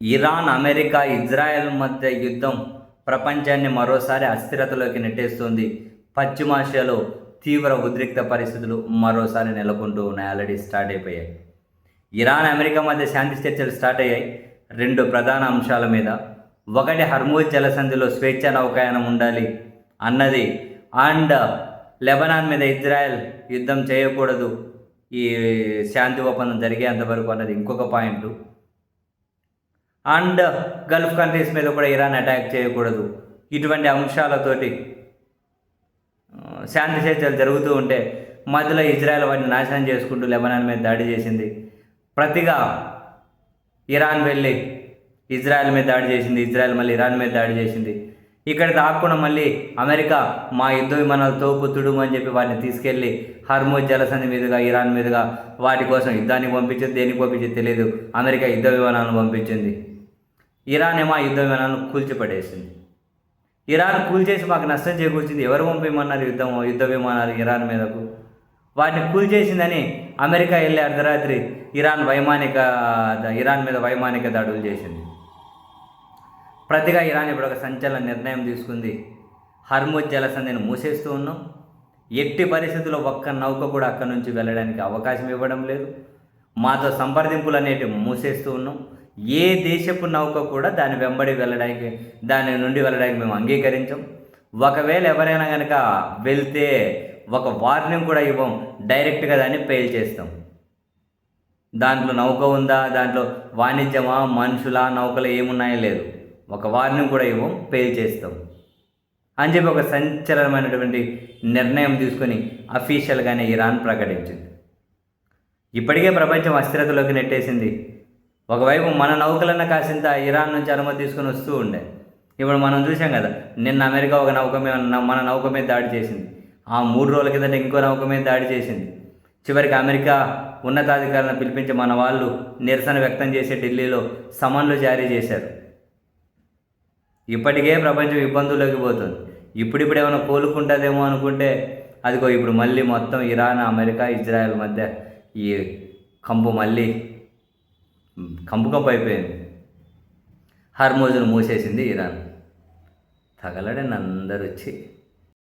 Iran, America, Israel మధ్య యుద్ధం ప్రపంచాన్ని మరోసారి అస్థిరతలోకి నెట్టేస్తుంది. పశ్చిమాసియాలో తీవ్ర ఉద్రిక్త పరిస్థితులు మరోసారి నెలకొంటూ ఉన్నాయి. ఆల్రెడీ స్టార్ట్ అయిపోయాయి. ఇరాన్, అమెరికా మధ్య శాంతి చర్చలు స్టార్ట్ అయ్యాయి. రెండు ప్రధాన అంశాల మీద. ఒకటి, హర్మూజ్ జలసంధిలో స్వేచ్ఛ నౌకాయానం ఉండాలి అన్నది. అండ్ లెబనాన్ మీద ఇజ్రాయెల్ యుద్ధం చేయకూడదు ఈ శాంతి ఒప్పందం జరిగేంత వరకు అన్నది ఇంకొక పాయింట్. అండ్ గల్ఫ్ కంట్రీస్ మీద కూడా ఇరాన్ అటాక్ చేయకూడదు. ఇటువంటి అంశాలతోటి శాంతి చర్చలు జరుగుతూ ఉంటే మధ్యలో ఇజ్రాయెల్ వాటిని నాశనం చేసుకుంటూ లెబనాన్ మీద దాడి చేసింది. ప్రతిగా ఇరాన్ వెళ్ళి ఇజ్రాయెల్ మీద దాడి చేసింది. ఇజ్రాయెల్ మళ్ళీ ఇరాన్ మీద దాడి చేసింది. ఇక్కడ దాక్కున్న మళ్ళీ అమెరికా మా యుద్ధ విమానాలు తోపు తుడుము అని చెప్పి వాటిని తీసుకెళ్ళి హర్మూజ్ జలసంధి మీదుగా ఇరాన్ మీదుగా వాటి కోసం యుద్ధానికి పంపించింది. దేనికి పంపించింది తెలియదు. అమెరికా యుద్ధ విమానాలను పంపించింది. ఇరాన్ ఏమో యుద్ధ విమానాలను కూల్చిపడేసింది. ఇరాన్ కూల్చేసి మాకు నష్టం చేకూర్చింది. ఎవరు పంపించమన్నారు యుద్ధ విమానాలు ఇరాన్ మీదకు? వాటిని కూల్చేసిందని అమెరికా వెళ్ళి అర్ధరాత్రి ఇరాన్ మీద వైమానిక దాడులు చేసింది. ప్రతిగా ఇరాన్ ఇప్పుడు ఒక సంచలన నిర్ణయం తీసుకుంది. హర్మూజ్ జలసంధిని మూసేస్తూ ఉన్నాం. ఎట్టి పరిస్థితుల్లో ఒక్క నౌక కూడా అక్కడి నుంచి వెళ్ళడానికి అవకాశం ఇవ్వడం లేదు. మాతో సంప్రదింపులు అనేటివి మూసేస్తూ ఉన్నాం. ఏ దేశపు నౌక కూడా దాని నుండి వెళ్ళడానికి మేము అంగీకరించాం. ఒకవేళ ఎవరైనా కనుక వెళ్తే ఒక వార్నింగ్ కూడా ఇవ్వం. డైరెక్ట్గా దాన్ని పేల్ చేస్తాం. దాంట్లో నౌక ఉందా, దాంట్లో వాణిజ్యమా, మనుషులా, నౌకలు ఏమున్నాయో లేదు. ఒక వార్నింగ్ కూడా ఇవ్వం, పేల్ చేస్తాం అని చెప్పి ఒక సంచలనమైనటువంటి నిర్ణయం తీసుకొని అఫీషియల్గానే ఇరాన్ ప్రకటించింది. ఇప్పటికే ప్రపంచం అస్థిరతలోకి నెట్టేసింది. ఒకవైపు మన నౌకలన్న కాసింత ఇరాన్ నుంచి అనుమతి తీసుకొని వస్తూ ఉండే. ఇప్పుడు మనం చూసాం కదా, నిన్న అమెరికా ఒక మన నౌక మీద దాడి చేసింది. ఆ 3 రోజుల కిందట ఇంకో నౌక మీద దాడి చేసింది. చివరికి అమెరికా ఉన్నతాధికారులను పిలిపించి మన వాళ్ళు నిరసన వ్యక్తం చేసి ఢిల్లీలో సమన్లు జారీ చేశారు. ఇప్పటికే ప్రపంచం ఇబ్బందుల్లోకి పోతుంది. ఇప్పుడు ఏమైనా కోలుకుంటుందేమో అనుకుంటే అదిగో ఇప్పుడు మళ్ళీ మొత్తం ఇరాన్, అమెరికా, ఇజ్రాయెల్ మధ్య ఈ కంపు మళ్ళీ కంపు అయిపోయింది. హర్మూజ్ను మూసేసింది ఇరాన్. తగలడని అందరూ వచ్చి